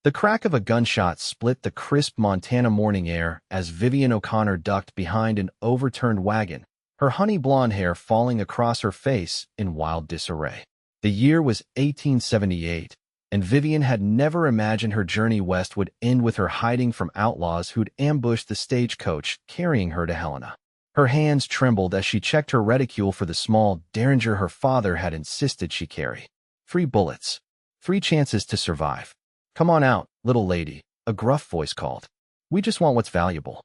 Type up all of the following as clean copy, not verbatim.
The crack of a gunshot split the crisp Montana morning air as Vivian O'Connor ducked behind an overturned wagon, her honey blonde hair falling across her face in wild disarray. The year was 1878, and Vivian had never imagined her journey west would end with her hiding from outlaws who'd ambushed the stagecoach carrying her to Helena. Her hands trembled as she checked her reticule for the small derringer her father had insisted she carry. 3 bullets. 3 chances to survive. Come on out, little lady, a gruff voice called. We just want what's valuable.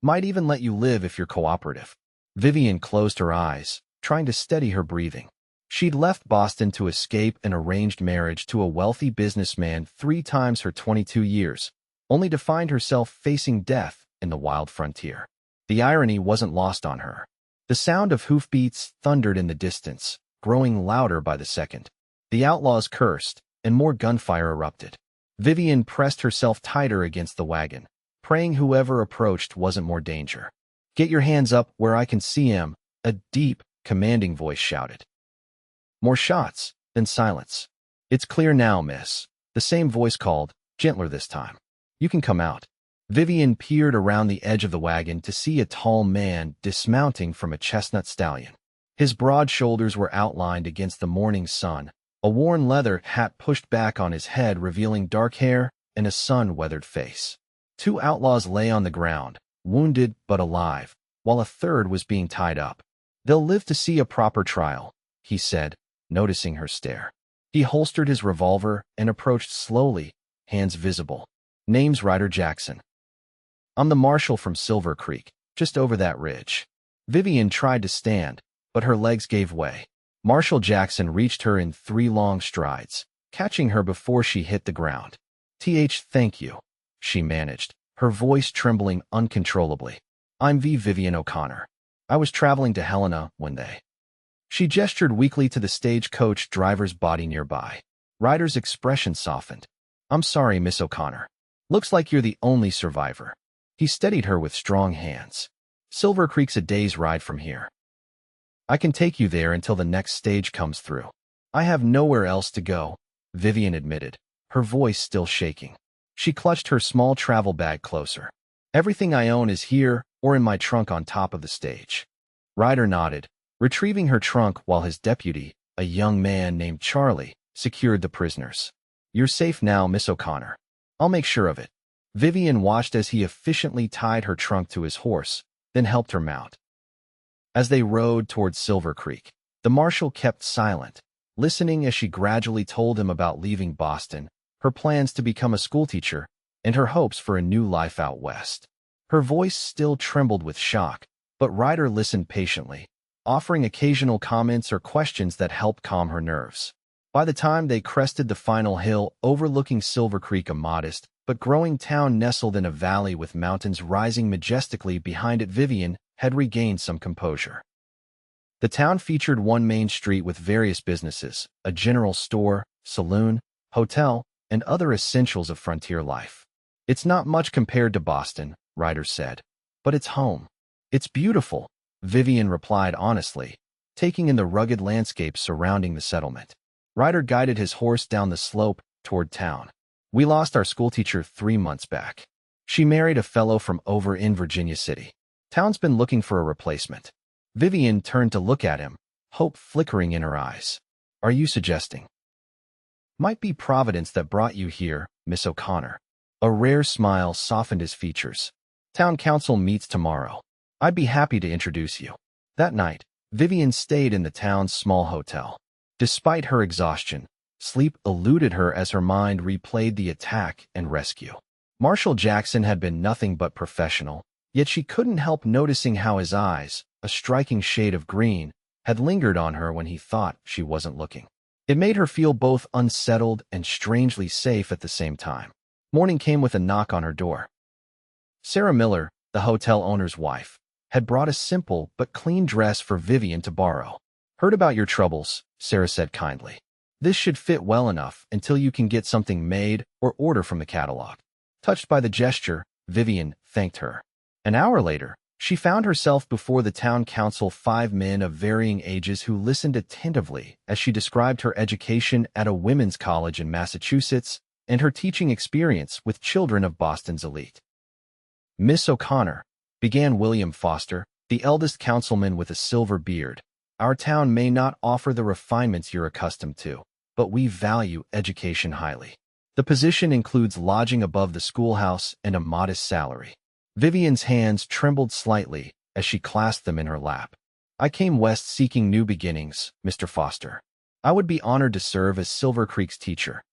Might even let you live if you're cooperative. Vivian closed her eyes, trying to steady her breathing. She'd left Boston to escape an arranged marriage to a wealthy businessman 3 times her 22 years, only to find herself facing death in the wild frontier. The irony wasn't lost on her. The sound of hoofbeats thundered in the distance, growing louder by the second. The outlaws cursed, and more gunfire erupted. Vivian pressed herself tighter against the wagon, praying whoever approached wasn't more danger. Get your hands up where I can see him, a deep, commanding voice shouted. More shots, then silence. It's clear now, miss. The same voice called, gentler this time. You can come out. Vivian peered around the edge of the wagon to see a tall man dismounting from a chestnut stallion. His broad shoulders were outlined against the morning sun, a worn leather hat pushed back on his head revealing dark hair and a sun-weathered face. 2 outlaws lay on the ground, wounded but alive, while a third was being tied up. They'll live to see a proper trial, he said, noticing her stare. He holstered his revolver and approached slowly, hands visible. Name's Ryder Jackson. I'm the marshal from Silver Creek, just over that ridge. Vivian tried to stand, but her legs gave way. Marshal Jackson reached her in 3 long strides, catching her before she hit the ground. Thank you, she managed, her voice trembling uncontrollably. I'm Vivian O'Connor. I was traveling to Helena when they... She gestured weakly to the stagecoach driver's body nearby. Ryder's expression softened. I'm sorry, Miss O'Connor. Looks like you're the only survivor. He steadied her with strong hands. Silver Creek's a day's ride from here. I can take you there until the next stage comes through. I have nowhere else to go, Vivian admitted, her voice still shaking. She clutched her small travel bag closer. Everything I own is here or in my trunk on top of the stage. Ryder nodded, retrieving her trunk while his deputy, a young man named Charlie, secured the prisoners. You're safe now, Miss O'Connor. I'll make sure of it. Vivian watched as he efficiently tied her trunk to his horse, then helped her mount. As they rode towards Silver Creek, the marshal kept silent, listening as she gradually told him about leaving Boston, her plans to become a schoolteacher, and her hopes for a new life out west. Her voice still trembled with shock, but Ryder listened patiently, offering occasional comments or questions that helped calm her nerves. By the time they crested the final hill overlooking Silver Creek, a modest but growing town nestled in a valley with mountains rising majestically behind it, Vivian had regained some composure. The town featured one main street with various businesses, a general store, saloon, hotel, and other essentials of frontier life. It's not much compared to Boston, Ryder said, but it's home. It's beautiful, Vivian replied honestly, taking in the rugged landscape surrounding the settlement. Ryder guided his horse down the slope toward town. We lost our schoolteacher 3 months back. She married a fellow from over in Virginia City. Town's been looking for a replacement. Vivian turned to look at him, hope flickering in her eyes. Are you suggesting? Might be Providence that brought you here, Miss O'Connor. A rare smile softened his features. Town council meets tomorrow. I'd be happy to introduce you. That night, Vivian stayed in the town's small hotel. Despite her exhaustion, sleep eluded her as her mind replayed the attack and rescue. Marshal Jackson had been nothing but professional, yet she couldn't help noticing how his eyes, a striking shade of green, had lingered on her when he thought she wasn't looking. It made her feel both unsettled and strangely safe at the same time. Morning came with a knock on her door. Sarah Miller, the hotel owner's wife, had brought a simple but clean dress for Vivian to borrow. Heard about your troubles, Sarah said kindly. This should fit well enough until you can get something made or order from the catalog. Touched by the gesture, Vivian thanked her. An hour later, she found herself before the town council, 5 men of varying ages who listened attentively as she described her education at a women's college in Massachusetts, and her teaching experience with children of Boston's elite. "Miss O'Connor," began William Foster, the eldest councilman with a silver beard, "our town may not offer the refinements you're accustomed to, but we value education highly. The position includes lodging above the schoolhouse and a modest salary." Vivian's hands trembled slightly as she clasped them in her lap. "I came west seeking new beginnings, Mr. Foster. I would be honored to serve as Silver Creek's teacher."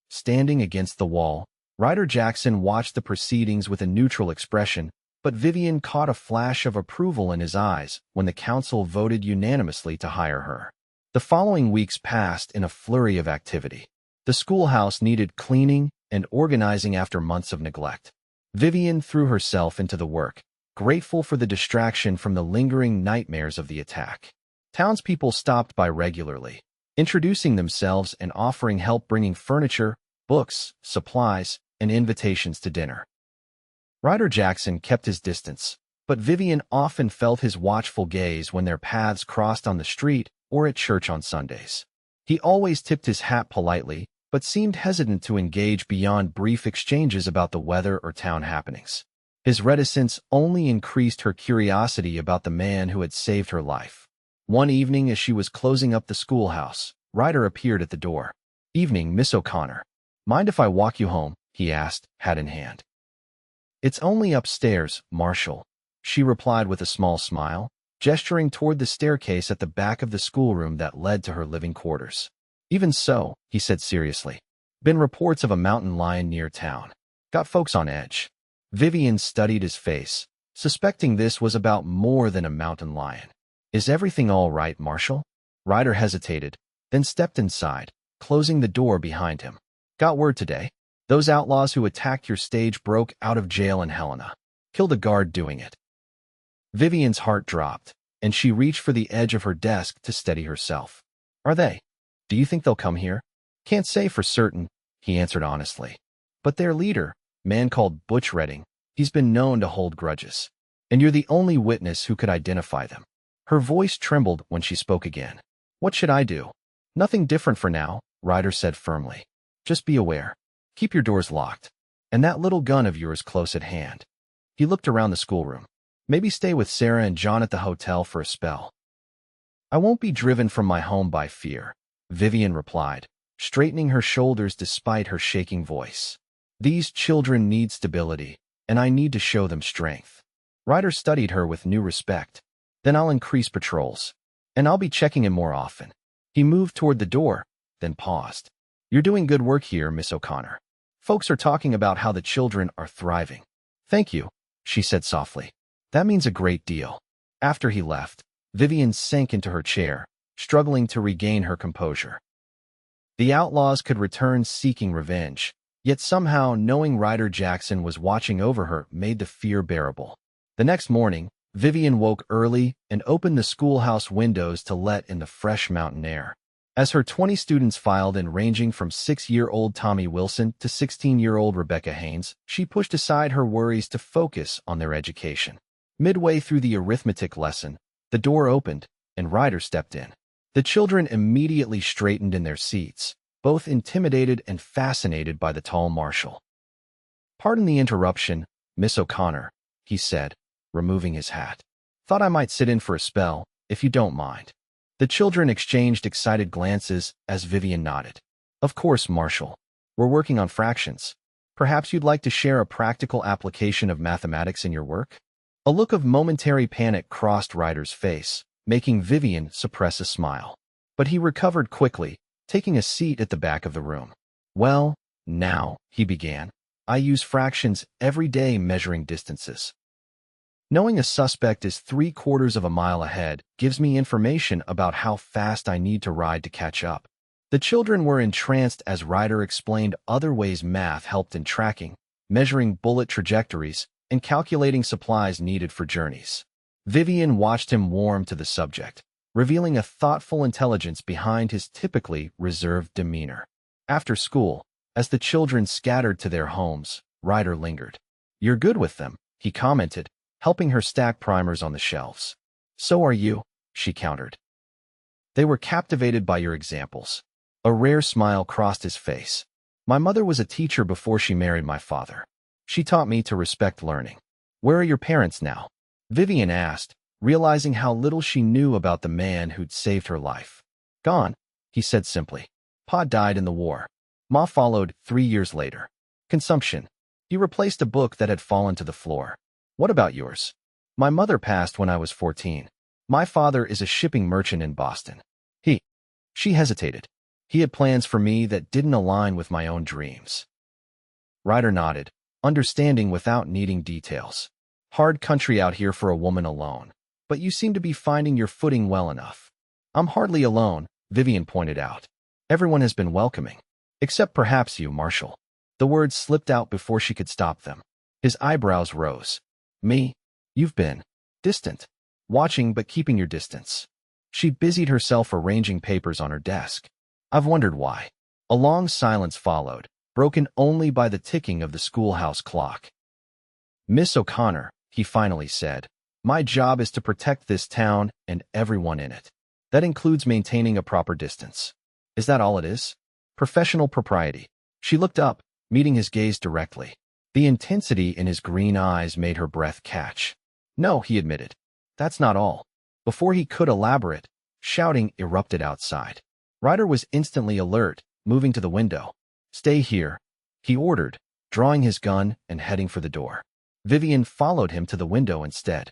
Standing against the wall, Ryder Jackson watched the proceedings with a neutral expression, but Vivian caught a flash of approval in his eyes when the council voted unanimously to hire her. The following weeks passed in a flurry of activity. The schoolhouse needed cleaning and organizing after months of neglect. Vivian threw herself into the work, grateful for the distraction from the lingering nightmares of the attack. Townspeople stopped by regularly, introducing themselves and offering help bringing furniture, books, supplies, and invitations to dinner. Ryder Jackson kept his distance, but Vivian often felt his watchful gaze when their paths crossed on the street or at church on Sundays. He always tipped his hat politely, but seemed hesitant to engage beyond brief exchanges about the weather or town happenings. His reticence only increased her curiosity about the man who had saved her life. One evening as she was closing up the schoolhouse, Ryder appeared at the door. "Evening, Miss O'Connor. Mind if I walk you home?" he asked, hat in hand. "It's only upstairs, Marshal," she replied with a small smile, gesturing toward the staircase at the back of the schoolroom that led to her living quarters. "Even so," he said seriously, "been reports of a mountain lion near town. Got folks on edge." Vivian studied his face, suspecting this was about more than a mountain lion. "Is everything all right, Marshal?" Ryder hesitated, then stepped inside, closing the door behind him. "Got word today? Those outlaws who attacked your stage broke out of jail in Helena. Killed a guard doing it." Vivian's heart dropped, and she reached for the edge of her desk to steady herself. "Are they? Do you think they'll come here?" "Can't say for certain," he answered honestly. "But their leader, man called Butch Redding, he's been known to hold grudges. And you're the only witness who could identify them." Her voice trembled when she spoke again. "What should I do?" "Nothing different for now," Ryder said firmly. "Just be aware. Keep your doors locked. And that little gun of yours close at hand." He looked around the schoolroom. "Maybe stay with Sarah and John at the hotel for a spell." "I won't be driven from my home by fear," Vivian replied, straightening her shoulders despite her shaking voice. "These children need stability, and I need to show them strength." Ryder studied her with new respect. "Then I'll increase patrols. And I'll be checking in more often." He moved toward the door, then paused. "You're doing good work here, Miss O'Connor. Folks are talking about how the children are thriving." "Thank you," she said softly. "That means a great deal." After he left, Vivian sank into her chair, struggling to regain her composure. The outlaws could return seeking revenge, yet somehow knowing Ryder Jackson was watching over her made the fear bearable. The next morning, Vivian woke early and opened the schoolhouse windows to let in the fresh mountain air. As her 20 students filed in ranging from 6-year-old Tommy Wilson to 16-year-old Rebecca Haynes, she pushed aside her worries to focus on their education. Midway through the arithmetic lesson, the door opened, and Ryder stepped in. The children immediately straightened in their seats, both intimidated and fascinated by the tall Marshal. "Pardon the interruption, Miss O'Connor," he said, removing his hat. "Thought I might sit in for a spell, if you don't mind." The children exchanged excited glances as Vivian nodded. "Of course, Marshal. We're working on fractions. Perhaps you'd like to share a practical application of mathematics in your work?" A look of momentary panic crossed Ryder's face, making Vivian suppress a smile. But he recovered quickly, taking a seat at the back of the room. "Well, now," he began, "I use fractions every day measuring distances. Knowing a suspect is 3/4 of a mile ahead gives me information about how fast I need to ride to catch up." The children were entranced as Ryder explained other ways math helped in tracking, measuring bullet trajectories, and calculating supplies needed for journeys. Vivian watched him warm to the subject, revealing a thoughtful intelligence behind his typically reserved demeanor. After school, as the children scattered to their homes, Ryder lingered. "You're good with them," he commented, helping her stack primers on the shelves. "So are you," she countered. "They were captivated by your examples." A rare smile crossed his face. My mother was a teacher before she married my father. She taught me to respect learning. Where are your parents now? Vivian asked, realizing how little she knew about the man who'd saved her life. Gone, he said simply. Pa died in the war. Ma followed 3 years later. Consumption. He replaced a book that had fallen to the floor. What about yours? My mother passed when I was 14. My father is a shipping merchant in Boston. She hesitated. He had plans for me that didn't align with my own dreams. Ryder nodded, understanding without needing details. Hard country out here for a woman alone, but you seem to be finding your footing well enough. I'm hardly alone, Vivian pointed out. Everyone has been welcoming. Except perhaps you, Marshal. The words slipped out before she could stop them. His eyebrows rose. Me? You've been distant. Watching but keeping your distance. She busied herself arranging papers on her desk. I've wondered why. A long silence followed, broken only by the ticking of the schoolhouse clock. Miss O'Connor, he finally said, my job is to protect this town and everyone in it. That includes maintaining a proper distance. Is that all it is? Professional propriety. She looked up, meeting his gaze directly. The intensity in his green eyes made her breath catch. No, he admitted. That's not all. Before he could elaborate, shouting erupted outside. Ryder was instantly alert, moving to the window. Stay here, he ordered, drawing his gun and heading for the door. Vivian followed him to the window instead.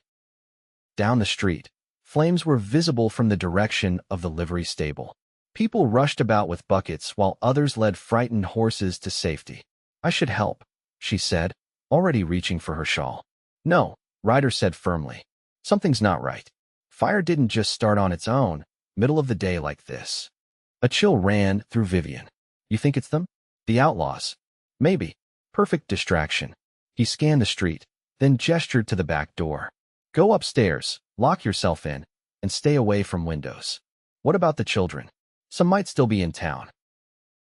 Down the street, flames were visible from the direction of the livery stable. People rushed about with buckets while others led frightened horses to safety. I should help, she said, already reaching for her shawl. No, Ryder said firmly. Something's not right. Fire didn't just start on its own, middle of the day like this. A chill ran through Vivian. You think it's them? The outlaws? Maybe. Perfect distraction. He scanned the street, then gestured to the back door. Go upstairs, lock yourself in, and stay away from windows. What about the children? Some might still be in town.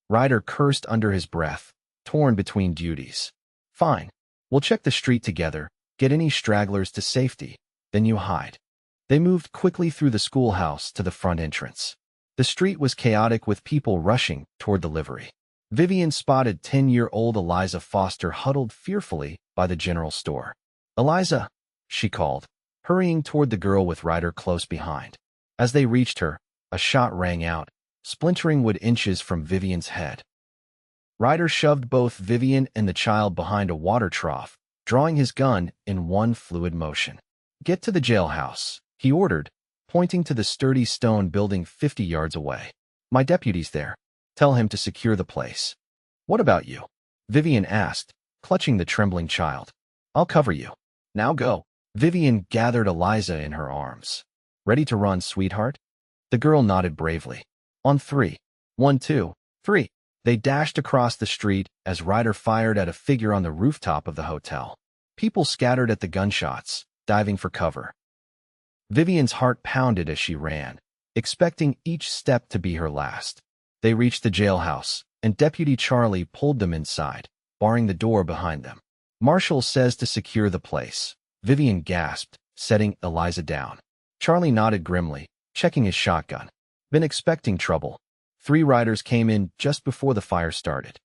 Ryder cursed under his breath, torn between duties. Fine. We'll check the street together, get any stragglers to safety, then you hide. They moved quickly through the schoolhouse to the front entrance. The street was chaotic with people rushing toward the livery. Vivian spotted 10-year-old Eliza Foster huddled fearfully by the general store. Eliza, she called, hurrying toward the girl with Ryder close behind. As they reached her, a shot rang out, splintering wood inches from Vivian's head. Ryder shoved both Vivian and the child behind a water trough, drawing his gun in one fluid motion. Get to the jailhouse, he ordered, pointing to the sturdy stone building 50 yards away. My deputy's there. Tell him to secure the place. What about you? Vivian asked, clutching the trembling child. I'll cover you. Now go. Vivian gathered Eliza in her arms. Ready to run, sweetheart? The girl nodded bravely. On 3. 1, 2, 3. They dashed across the street as Ryder fired at a figure on the rooftop of the hotel. People scattered at the gunshots, diving for cover. Vivian's heart pounded as she ran, expecting each step to be her last. They reached the jailhouse, and Deputy Charlie pulled them inside, barring the door behind them. Marshal says to secure the place. Vivian gasped, setting Eliza down. Charlie nodded grimly, checking his shotgun. Been expecting trouble. 3 riders came in just before the fire started.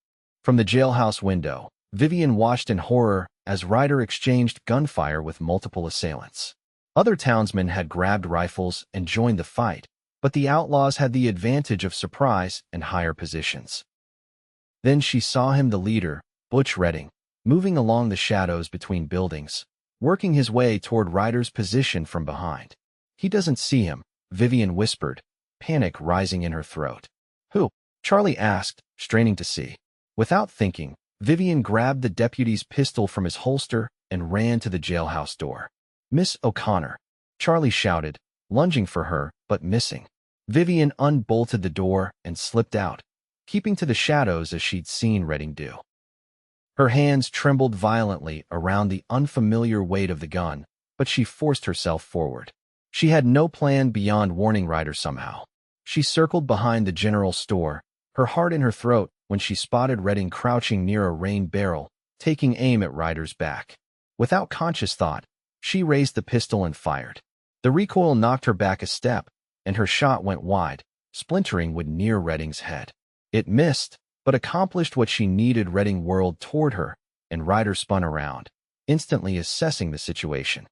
From the jailhouse window, Vivian watched in horror as Ryder exchanged gunfire with multiple assailants. Other townsmen had grabbed rifles and joined the fight, but the outlaws had the advantage of surprise and higher positions. Then she saw him, the leader, Butch Redding, moving along the shadows between buildings, working his way toward Ryder's position from behind. He doesn't see him, Vivian whispered, panic rising in her throat. Who? Charlie asked, straining to see. Without thinking, Vivian grabbed the deputy's pistol from his holster and ran to the jailhouse door. Miss O'Connor, Charlie shouted, lunging for her, but missing. Vivian unbolted the door and slipped out, keeping to the shadows as she'd seen Redding do. Her hands trembled violently around the unfamiliar weight of the gun, but she forced herself forward. She had no plan beyond warning Ryder somehow. She circled behind the general store, her heart in her throat when she spotted Redding crouching near a rain barrel, taking aim at Ryder's back. Without conscious thought, she raised the pistol and fired. The recoil knocked her back a step, and her shot went wide, splintering wood near Redding's head. It missed, but accomplished what she needed. Redding whirled toward her, and Ryder spun around, instantly assessing the situation.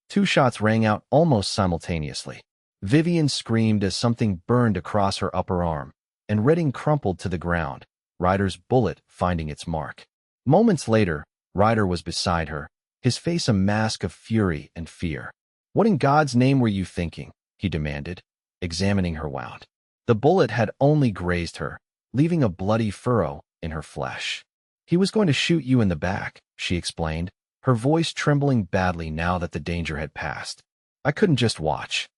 Two shots rang out almost simultaneously. Vivian screamed as something burned across her upper arm, and Redding crumpled to the ground, Ryder's bullet finding its mark. Moments later, Ryder was beside her, his face a mask of fury and fear. "What in God's name were you thinking?" he demanded, examining her wound. The bullet had only grazed her, leaving a bloody furrow in her flesh. "He was going to shoot you in the back," she explained, her voice trembling badly now that the danger had passed. "I couldn't just watch."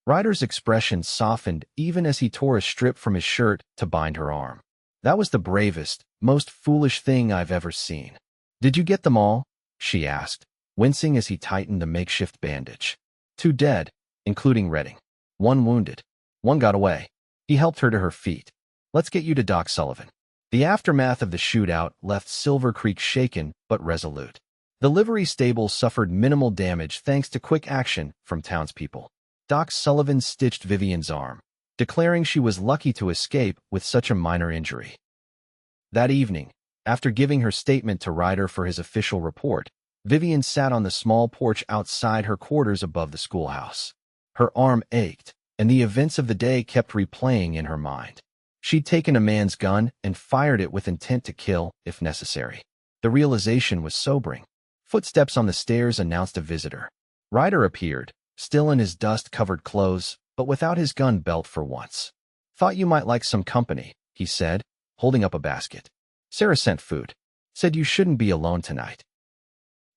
Ryder's expression softened even as he tore a strip from his shirt to bind her arm. "That was the bravest, most foolish thing I've ever seen." "Did you get them all?" she asked, wincing as he tightened the makeshift bandage. "Two dead, including Redding. One wounded. One got away." He helped her to her feet. "Let's get you to Doc Sullivan." The aftermath of the shootout left Silver Creek shaken but resolute. The livery stable suffered minimal damage thanks to quick action from townspeople. Doc Sullivan stitched Vivian's arm, declaring she was lucky to escape with such a minor injury. That evening, after giving her statement to Ryder for his official report, Vivian sat on the small porch outside her quarters above the schoolhouse. Her arm ached, and the events of the day kept replaying in her mind. She'd taken a man's gun and fired it with intent to kill, if necessary. The realization was sobering. Footsteps on the stairs announced a visitor. Ryder appeared, still in his dust-covered clothes, but without his gun belt for once. "Thought you might like some company," he said, holding up a basket. "Sarah sent food. Said you shouldn't be alone tonight."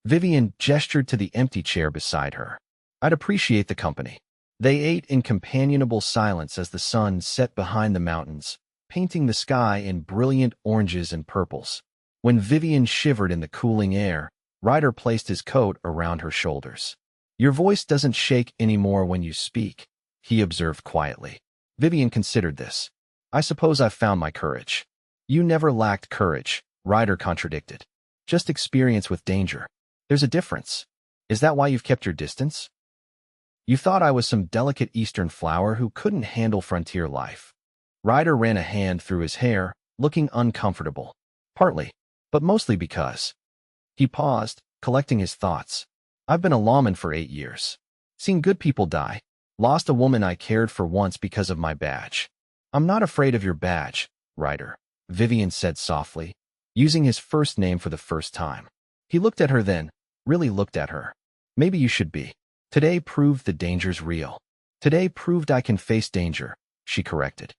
Vivian gestured to the empty chair beside her. "I'd appreciate the company." They ate in companionable silence as the sun set behind the mountains, painting the sky in brilliant oranges and purples. When Vivian shivered in the cooling air, Ryder placed his coat around her shoulders. "Your voice doesn't shake anymore when you speak," he observed quietly. Vivian considered this. "I suppose I've found my courage." "You never lacked courage," Ryder contradicted. "Just experience with danger. There's a difference. Is that why you've kept your distance? You thought I was some delicate Eastern flower who couldn't handle frontier life." Ryder ran a hand through his hair, looking uncomfortable. "Partly, but mostly because." He paused, collecting his thoughts. "I've been a lawman for 8 years. Seen good people die. Lost a woman I cared for once because of my badge." "I'm not afraid of your badge, Ryder," Vivian said softly, using his first name for the first time. He looked at her then, really looked at her. "Maybe you should be. Today proved the danger's real. Today proved I can face danger," she corrected.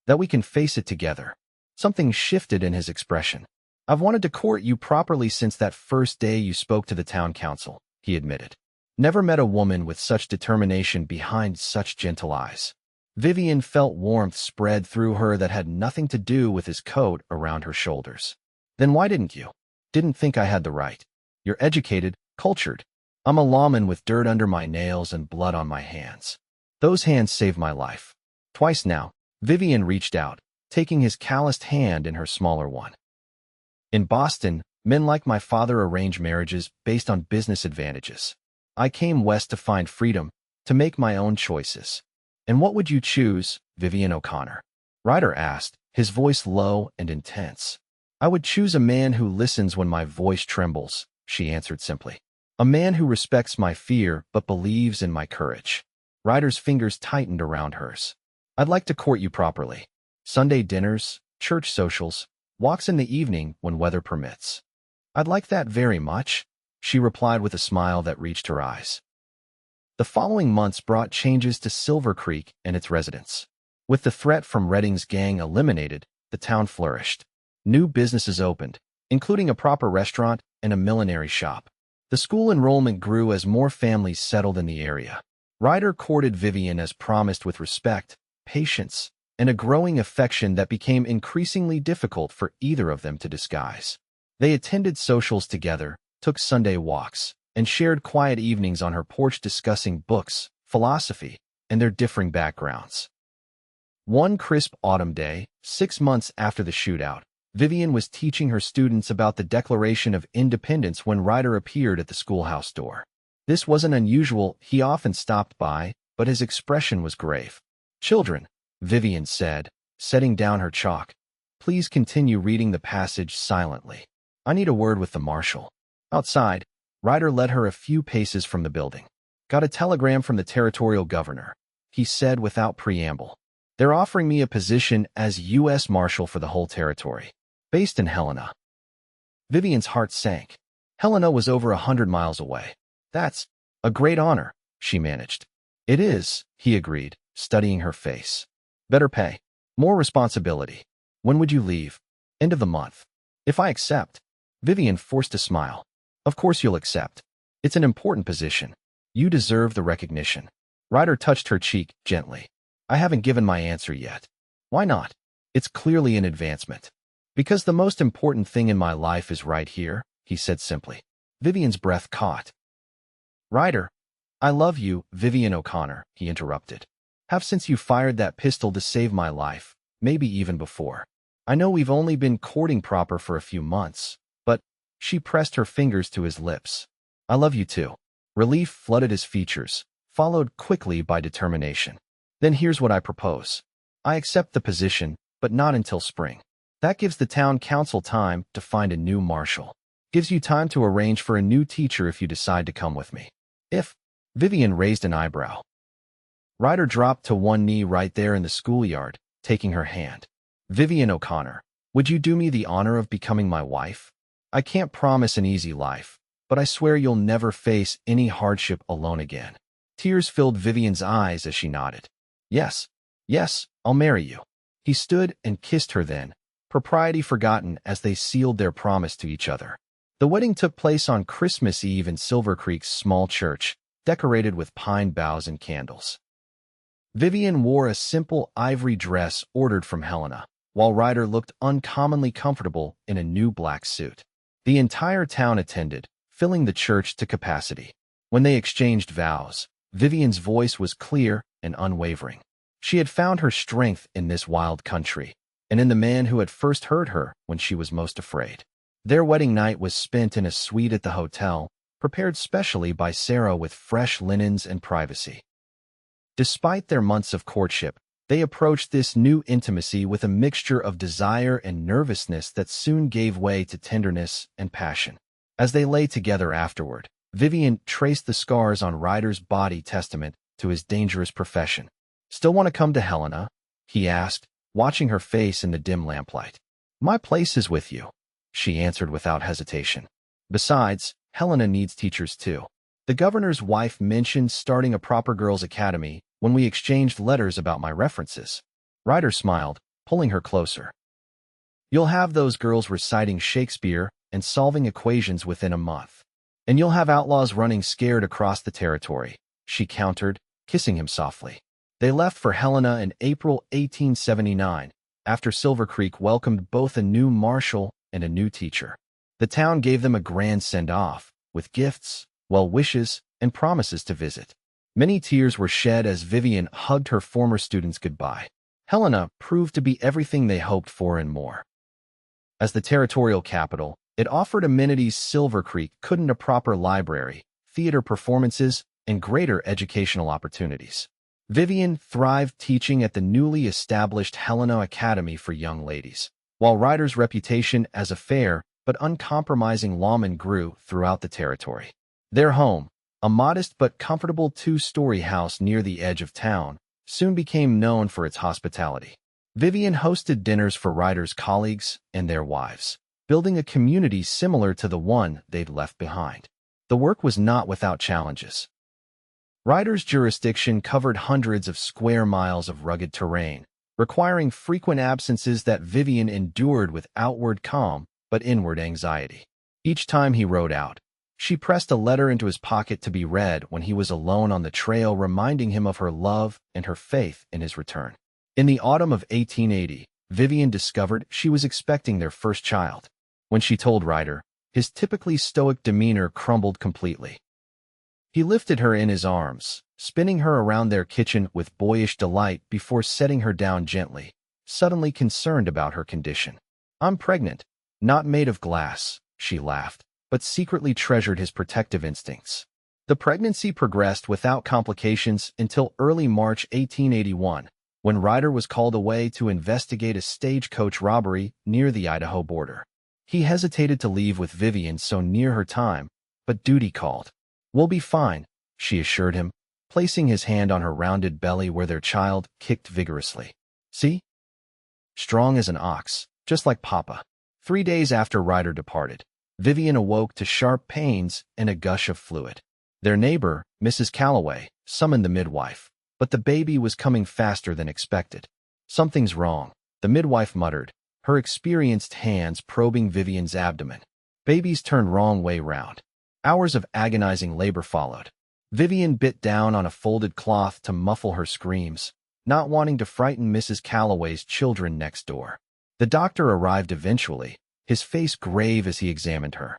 "That we can face it together." Something shifted in his expression. "I've wanted to court you properly since that first day you spoke to the town council," he admitted. "Never met a woman with such determination behind such gentle eyes." Vivian felt warmth spread through her that had nothing to do with his coat around her shoulders. "Then why didn't you?" "Didn't think I had the right. You're educated, cultured. I'm a lawman with dirt under my nails and blood on my hands. Those hands saved my life. Twice now." Vivian reached out, taking his calloused hand in her smaller one. "In Boston, men like my father arrange marriages based on business advantages. I came west to find freedom, to make my own choices." "And what would you choose, Vivian O'Connor?" Ryder asked, his voice low and intense. "I would choose a man who listens when my voice trembles," she answered simply. "A man who respects my fear but believes in my courage." Ryder's fingers tightened around hers. "I'd like to court you properly. Sunday dinners, church socials, walks in the evening when weather permits." "I'd like that very much," she replied with a smile that reached her eyes. The following months brought changes to Silver Creek and its residents. With the threat from Redding's gang eliminated, the town flourished. New businesses opened, including a proper restaurant and a millinery shop. The school enrollment grew as more families settled in the area. Ryder courted Vivian as promised with respect, patience, and a growing affection that became increasingly difficult for either of them to disguise. They attended socials together, took Sunday walks, and shared quiet evenings on her porch discussing books, philosophy, and their differing backgrounds. One crisp autumn day, 6 months after the shootout, Vivian was teaching her students about the Declaration of Independence when Ryder appeared at the schoolhouse door. This wasn't unusual, he often stopped by, but his expression was grave. "Children," Vivian said, setting down her chalk. Please continue reading the passage silently. I need a word with the marshal. Outside, Ryder led her a few paces from the building. Got a telegram from the territorial governor, he said without preamble. They're offering me a position as U.S. Marshal for the whole territory, based in Helena. Vivian's heart sank. Helena was over 100 miles away. That's a great honor, she managed. It is, he agreed, studying her face. Better pay. More responsibility. When would you leave? End of the month. If I accept. Vivian forced a smile. Of course you'll accept. It's an important position. You deserve the recognition. Ryder touched her cheek gently. I haven't given my answer yet. Why not? It's clearly an advancement. Because the most important thing in my life is right here, he said simply. Vivian's breath caught. Ryder, I love you, Vivian O'Connor, he interrupted. Have since you fired that pistol to save my life, maybe even before. I know we've only been courting proper for a few months, but she pressed her fingers to his lips. I love you too. Relief flooded his features, followed quickly by determination. Then here's what I propose. I accept the position, but not until spring. That gives the town council time to find a new marshal. Gives you time to arrange for a new teacher if you decide to come with me. If. Vivian raised an eyebrow. Ryder dropped to one knee right there in the schoolyard, taking her hand. Vivian O'Connor, would you do me the honor of becoming my wife? I can't promise an easy life, but I swear you'll never face any hardship alone again. Tears filled Vivian's eyes as she nodded. Yes, I'll marry you. He stood and kissed her then, propriety forgotten as they sealed their promise to each other. The wedding took place on Christmas Eve in Silver Creek's small church, decorated with pine boughs and candles. Vivian wore a simple ivory dress ordered from Helena, while Ryder looked uncommonly comfortable in a new black suit. The entire town attended, filling the church to capacity. When they exchanged vows, Vivian's voice was clear and unwavering. She had found her strength in this wild country, and in the man who had first heard her when she was most afraid. Their wedding night was spent in a suite at the hotel, prepared specially by Sarah with fresh linens and privacy. Despite their months of courtship, they approached this new intimacy with a mixture of desire and nervousness that soon gave way to tenderness and passion. As they lay together afterward, Vivian traced the scars on Ryder's body testament to his dangerous profession. Still want to come to Helena? He asked, watching her face in the dim lamplight. My place is with you, she answered without hesitation. Besides, Helena needs teachers too. The governor's wife mentioned starting a proper girls' academy when we exchanged letters about my references. Ryder smiled, pulling her closer. You'll have those girls reciting Shakespeare and solving equations within a month. And you'll have outlaws running scared across the territory, she countered, kissing him softly. They left for Helena in April 1879, after Silver Creek welcomed both a new marshal and a new teacher. The town gave them a grand send-off, with gifts, well wishes, and promises to visit. Many tears were shed as Vivian hugged her former students goodbye. Helena proved to be everything they hoped for and more. As the territorial capital, it offered amenities Silver Creek couldn't: a proper library, theater performances, and greater educational opportunities. Vivian thrived teaching at the newly established Helena Academy for Young Ladies, while Ryder's reputation as a fair but uncompromising lawman grew throughout the territory. Their home, a modest but comfortable two-story house near the edge of town, soon became known for its hospitality. Vivian hosted dinners for Ryder's colleagues and their wives, building a community similar to the one they'd left behind. The work was not without challenges. Ryder's jurisdiction covered hundreds of square miles of rugged terrain, requiring frequent absences that Vivian endured with outward calm but inward anxiety. Each time he rode out, she pressed a letter into his pocket to be read when he was alone on the trail, reminding him of her love and her faith in his return. In the autumn of 1880, Vivian discovered she was expecting their first child. When she told Ryder, his typically stoic demeanor crumbled completely. He lifted her in his arms, spinning her around their kitchen with boyish delight before setting her down gently, suddenly concerned about her condition. I'm pregnant, not made of glass, she laughed, but secretly treasured his protective instincts. The pregnancy progressed without complications until early March 1881, when Ryder was called away to investigate a stagecoach robbery near the Idaho border. He hesitated to leave with Vivian so near her time, but duty called. "We'll be fine," she assured him, placing his hand on her rounded belly where their child kicked vigorously. "See? Strong as an ox, just like Papa." 3 days after Ryder departed, Vivian awoke to sharp pains and a gush of fluid. Their neighbor, Mrs. Calloway, summoned the midwife, but the baby was coming faster than expected. "Something's wrong," the midwife muttered, her experienced hands probing Vivian's abdomen. Babies turn wrong way round. Hours of agonizing labor followed. Vivian bit down on a folded cloth to muffle her screams, not wanting to frighten Mrs. Calloway's children next door. The doctor arrived eventually, his face grave as he examined her.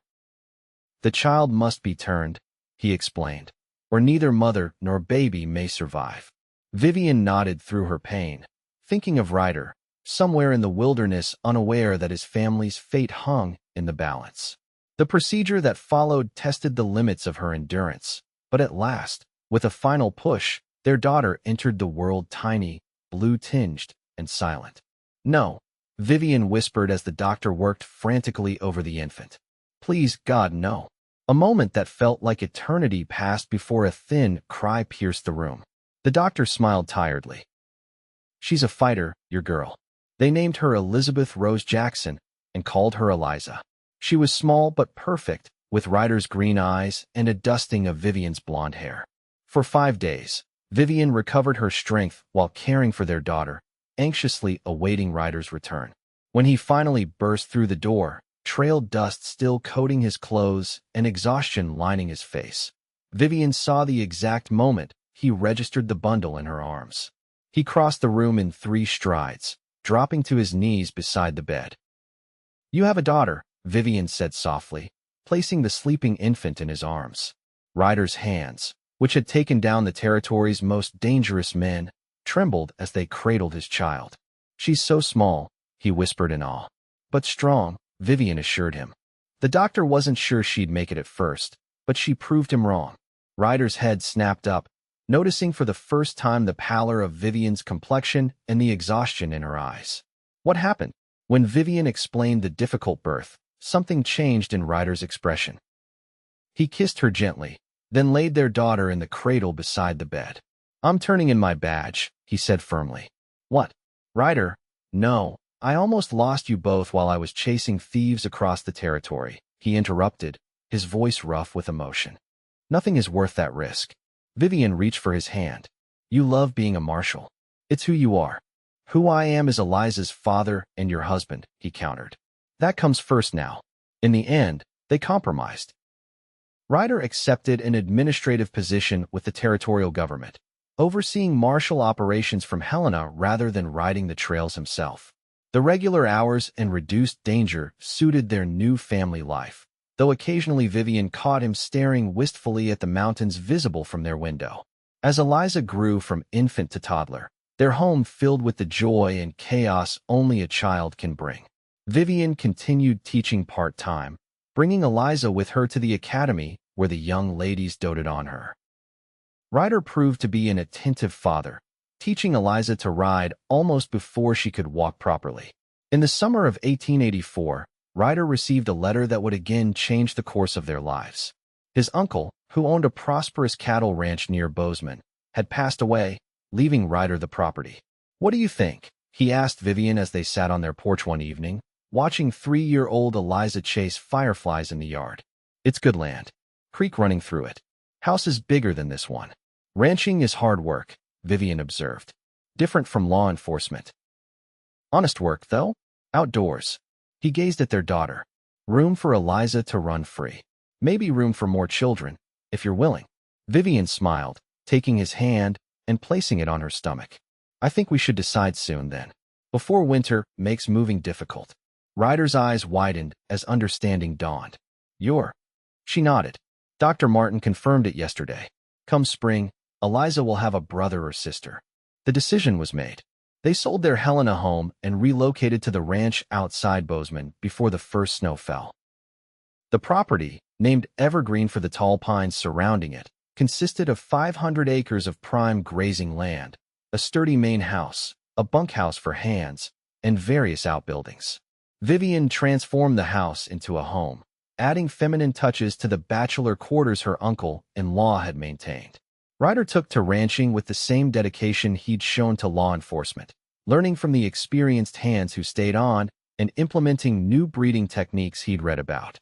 "The child must be turned," he explained, "or neither mother nor baby may survive." Vivian nodded through her pain, thinking of Ryder, somewhere in the wilderness, unaware that his family's fate hung in the balance. The procedure that followed tested the limits of her endurance, but at last, with a final push, their daughter entered the world tiny, blue-tinged, and silent. "No," Vivian whispered as the doctor worked frantically over the infant. "Please, God, no." A moment that felt like eternity passed before a thin cry pierced the room. The doctor smiled tiredly. "She's a fighter, your girl." They named her Elizabeth Rose Jackson and called her Eliza. She was small but perfect, with Ryder's green eyes and a dusting of Vivian's blonde hair. For 5 days, Vivian recovered her strength while caring for their daughter, anxiously awaiting Ryder's return. When he finally burst through the door, trailed dust still coating his clothes and exhaustion lining his face. Vivian saw the exact moment he registered the bundle in her arms. He crossed the room in 3 strides, dropping to his knees beside the bed. "You have a daughter," Vivian said softly, placing the sleeping infant in his arms. Ryder's hands, which had taken down the territory's most dangerous men, trembled as they cradled his child. "She's so small," he whispered in awe. "But strong," Vivian assured him. The doctor wasn't sure she'd make it at first, but she proved him wrong. Ryder's head snapped up, noticing for the first time the pallor of Vivian's complexion and the exhaustion in her eyes. What happened? When Vivian explained the difficult birth, something changed in Ryder's expression. He kissed her gently, then laid their daughter in the cradle beside the bed. "I'm turning in my badge," he said firmly. "What?" "Ryder, no. I almost lost you both while I was chasing thieves across the territory," he interrupted, his voice rough with emotion. "Nothing is worth that risk." Vivian reached for his hand. "You love being a marshal. It's who you are." "Who I am is Eliza's father and your husband," he countered. "That comes first now." In the end, they compromised. Ryder accepted an administrative position with the territorial government, overseeing martial operations from Helena rather than riding the trails himself. The regular hours and reduced danger suited their new family life, though occasionally Vivian caught him staring wistfully at the mountains visible from their window. As Eliza grew from infant to toddler, their home filled with the joy and chaos only a child can bring. Vivian continued teaching part-time, bringing Eliza with her to the academy where the young ladies doted on her. Ryder proved to be an attentive father, teaching Eliza to ride almost before she could walk properly. In the summer of 1884, Ryder received a letter that would again change the course of their lives. His uncle, who owned a prosperous cattle ranch near Bozeman, had passed away, leaving Ryder the property. "What do you think?" he asked Vivian as they sat on their porch one evening, watching 3-year-old Eliza chase fireflies in the yard. "It's good land. Creek running through it. House is bigger than this one. Ranching is hard work," Vivian observed. "Different from law enforcement." "Honest work, though? Outdoors." He gazed at their daughter. "Room for Eliza to run free. Maybe room for more children, if you're willing." Vivian smiled, taking his hand and placing it on her stomach. "I think we should decide soon then, before winter makes moving difficult." Ryder's eyes widened as understanding dawned. "You're—" She nodded. "Dr. Martin confirmed it yesterday. Come spring, Eliza will have a brother or sister." The decision was made. They sold their Helena home and relocated to the ranch outside Bozeman before the first snow fell. The property, named Evergreen for the tall pines surrounding it, consisted of 500 acres of prime grazing land, a sturdy main house, a bunkhouse for hands, and various outbuildings. Vivian transformed the house into a home, adding feminine touches to the bachelor quarters her uncle-in-law had maintained. Ryder took to ranching with the same dedication he'd shown to law enforcement, learning from the experienced hands who stayed on and implementing new breeding techniques he'd read about.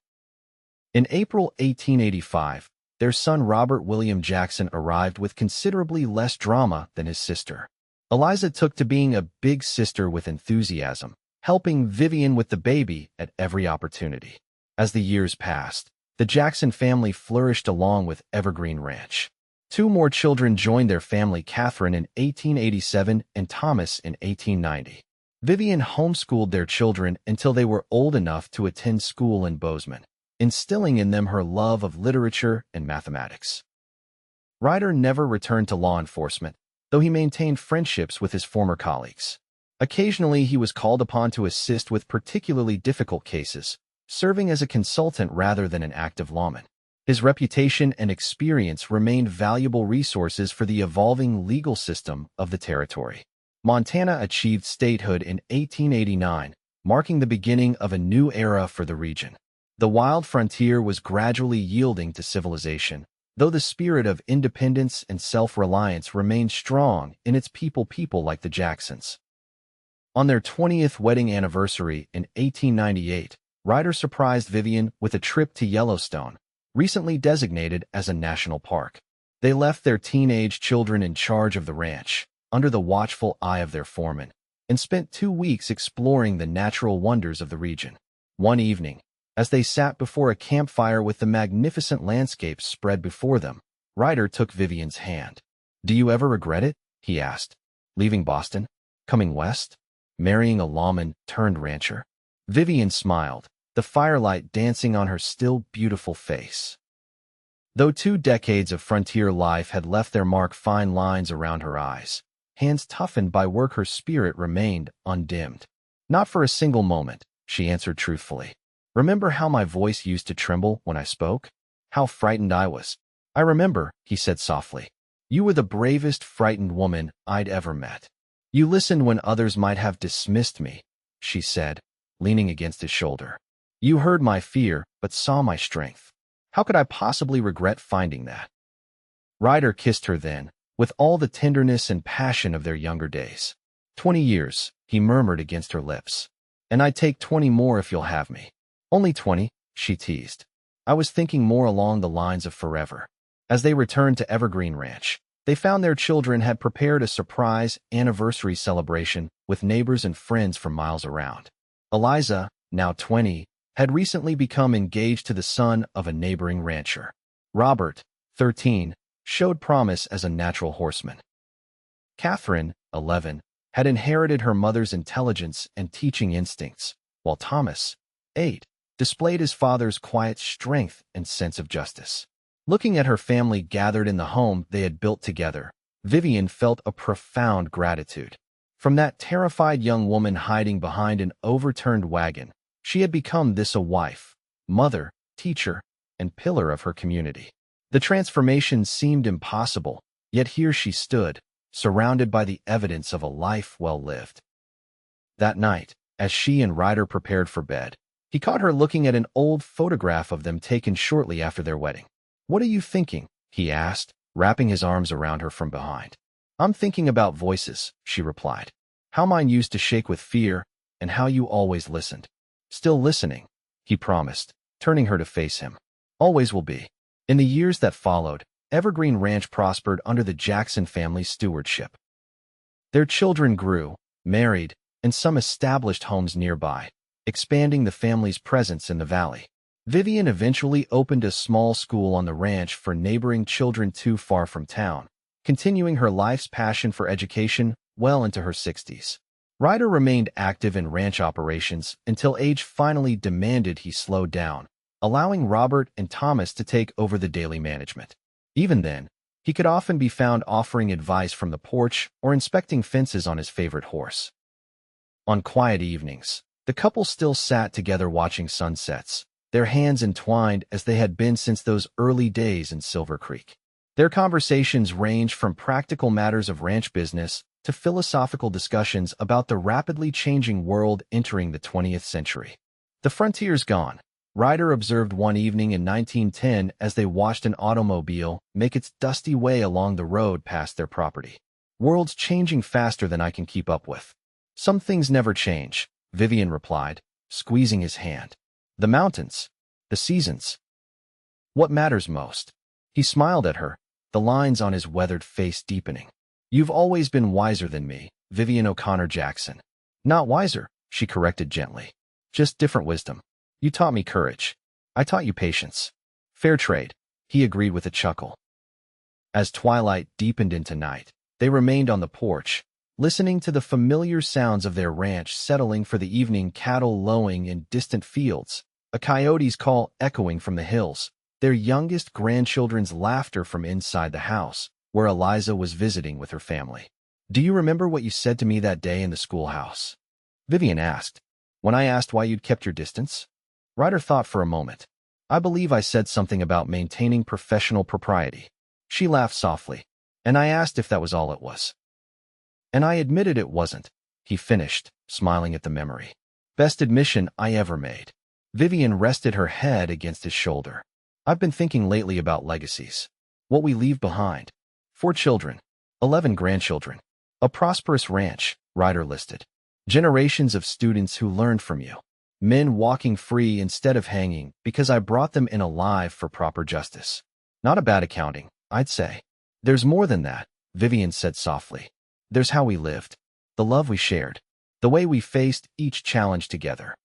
In April 1885, their son Robert William Jackson arrived with considerably less drama than his sister. Eliza took to being a big sister with enthusiasm, helping Vivian with the baby at every opportunity. As the years passed, the Jackson family flourished along with Evergreen Ranch. 2 more children joined their family, Catherine in 1887 and Thomas in 1890. Vivian homeschooled their children until they were old enough to attend school in Bozeman, instilling in them her love of literature and mathematics. Ryder never returned to law enforcement, though he maintained friendships with his former colleagues. Occasionally, he was called upon to assist with particularly difficult cases, serving as a consultant rather than an active lawman. His reputation and experience remained valuable resources for the evolving legal system of the territory. Montana achieved statehood in 1889, marking the beginning of a new era for the region. The wild frontier was gradually yielding to civilization, though the spirit of independence and self-reliance remained strong in its people like the Jacksons. On their 20th wedding anniversary in 1898, Ryder surprised Vivian with a trip to Yellowstone, recently designated as a national park. They left their teenage children in charge of the ranch, under the watchful eye of their foreman, and spent 2 weeks exploring the natural wonders of the region. One evening, as they sat before a campfire with the magnificent landscapes spread before them, Ryder took Vivian's hand. "Do you ever regret it?" he asked. "Leaving Boston? Coming west? Marrying a lawman turned rancher?" Vivian smiled, the firelight dancing on her still beautiful face. Though 2 decades of frontier life had left their mark, fine lines around her eyes, hands toughened by work, her spirit remained undimmed. "Not for a single moment," she answered truthfully. "Remember how my voice used to tremble when I spoke? How frightened I was." "I remember," he said softly. "You were the bravest frightened woman I'd ever met." "You listened when others might have dismissed me," she said, leaning against his shoulder. "You heard my fear, but saw my strength. How could I possibly regret finding that?" Ryder kissed her then, with all the tenderness and passion of their younger days. 20 years, he murmured against her lips. "And I'd take 20 more if you'll have me." "Only 20, she teased. "I was thinking more along the lines of forever." As they returned to Evergreen Ranch, they found their children had prepared a surprise anniversary celebration with neighbors and friends from miles around. Eliza, now 20, had recently become engaged to the son of a neighboring rancher. Robert, 13, showed promise as a natural horseman. Catherine, 11, had inherited her mother's intelligence and teaching instincts, while Thomas, 8, displayed his father's quiet strength and sense of justice. Looking at her family gathered in the home they had built together, Vivian felt a profound gratitude. From that terrified young woman hiding behind an overturned wagon, she had become a wife, mother, teacher, and pillar of her community. The transformation seemed impossible, yet here she stood, surrounded by the evidence of a life well lived. That night, as she and Ryder prepared for bed, he caught her looking at an old photograph of them taken shortly after their wedding. "What are you thinking?" he asked, wrapping his arms around her from behind. "I'm thinking about voices," she replied. "How mine used to shake with fear, and how you always listened." "Still listening," he promised, turning her to face him. "Always will be." In the years that followed, Evergreen Ranch prospered under the Jackson family's stewardship. Their children grew, married, and some established homes nearby, expanding the family's presence in the valley. Vivian eventually opened a small school on the ranch for neighboring children too far from town, continuing her life's passion for education well into her 60s. Ryder remained active in ranch operations until age finally demanded he slow down, allowing Robert and Thomas to take over the daily management. Even then, he could often be found offering advice from the porch or inspecting fences on his favorite horse. On quiet evenings, the couple still sat together watching sunsets, their hands entwined as they had been since those early days in Silver Creek. Their conversations ranged from practical matters of ranch business to philosophical discussions about the rapidly changing world entering the 20th century. The frontier's gone, Ryder observed one evening in 1910 as they watched an automobile make its dusty way along the road past their property. World's changing faster than I can keep up with. Some things never change, Vivian replied, squeezing his hand. The mountains, the seasons. What matters most? He smiled at her, the lines on his weathered face deepening. You've always been wiser than me, Vivian O'Connor Jackson. Not wiser, she corrected gently. Just different wisdom. You taught me courage. I taught you patience. Fair trade, he agreed with a chuckle. As twilight deepened into night, they remained on the porch, listening to the familiar sounds of their ranch settling for the evening, cattle lowing in distant fields, a coyote's call echoing from the hills, their youngest grandchildren's laughter from inside the house, where Eliza was visiting with her family. Do you remember what you said to me that day in the schoolhouse? Vivian asked. When I asked why you'd kept your distance? Ryder thought for a moment. I believe I said something about maintaining professional propriety. She laughed softly, and I asked if that was all it was. And I admitted it wasn't, he finished, smiling at the memory. Best admission I ever made. Vivian rested her head against his shoulder. I've been thinking lately about legacies. What we leave behind. 4 children, 11 grandchildren. A prosperous ranch, Ryder listed. Generations of students who learned from you. Men walking free instead of hanging because I brought them in alive for proper justice. Not a bad accounting, I'd say. There's more than that, Vivian said softly. There's how we lived, the love we shared, the way we faced each challenge together.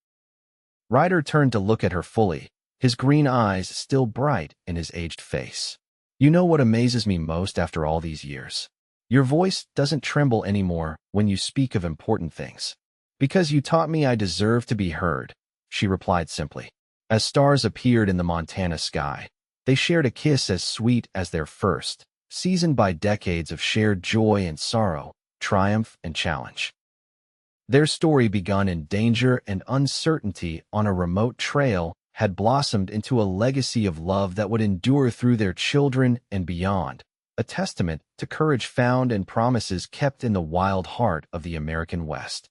Ryder turned to look at her fully, his green eyes still bright in his aged face. You know what amazes me most after all these years? Your voice doesn't tremble anymore when you speak of important things. Because you taught me I deserve to be heard, she replied simply. As stars appeared in the Montana sky, they shared a kiss as sweet as their first, seasoned by decades of shared joy and sorrow, triumph and challenge. Their story, begun in danger and uncertainty on a remote trail, had blossomed into a legacy of love that would endure through their children and beyond, a testament to courage found and promises kept in the wild heart of the American West.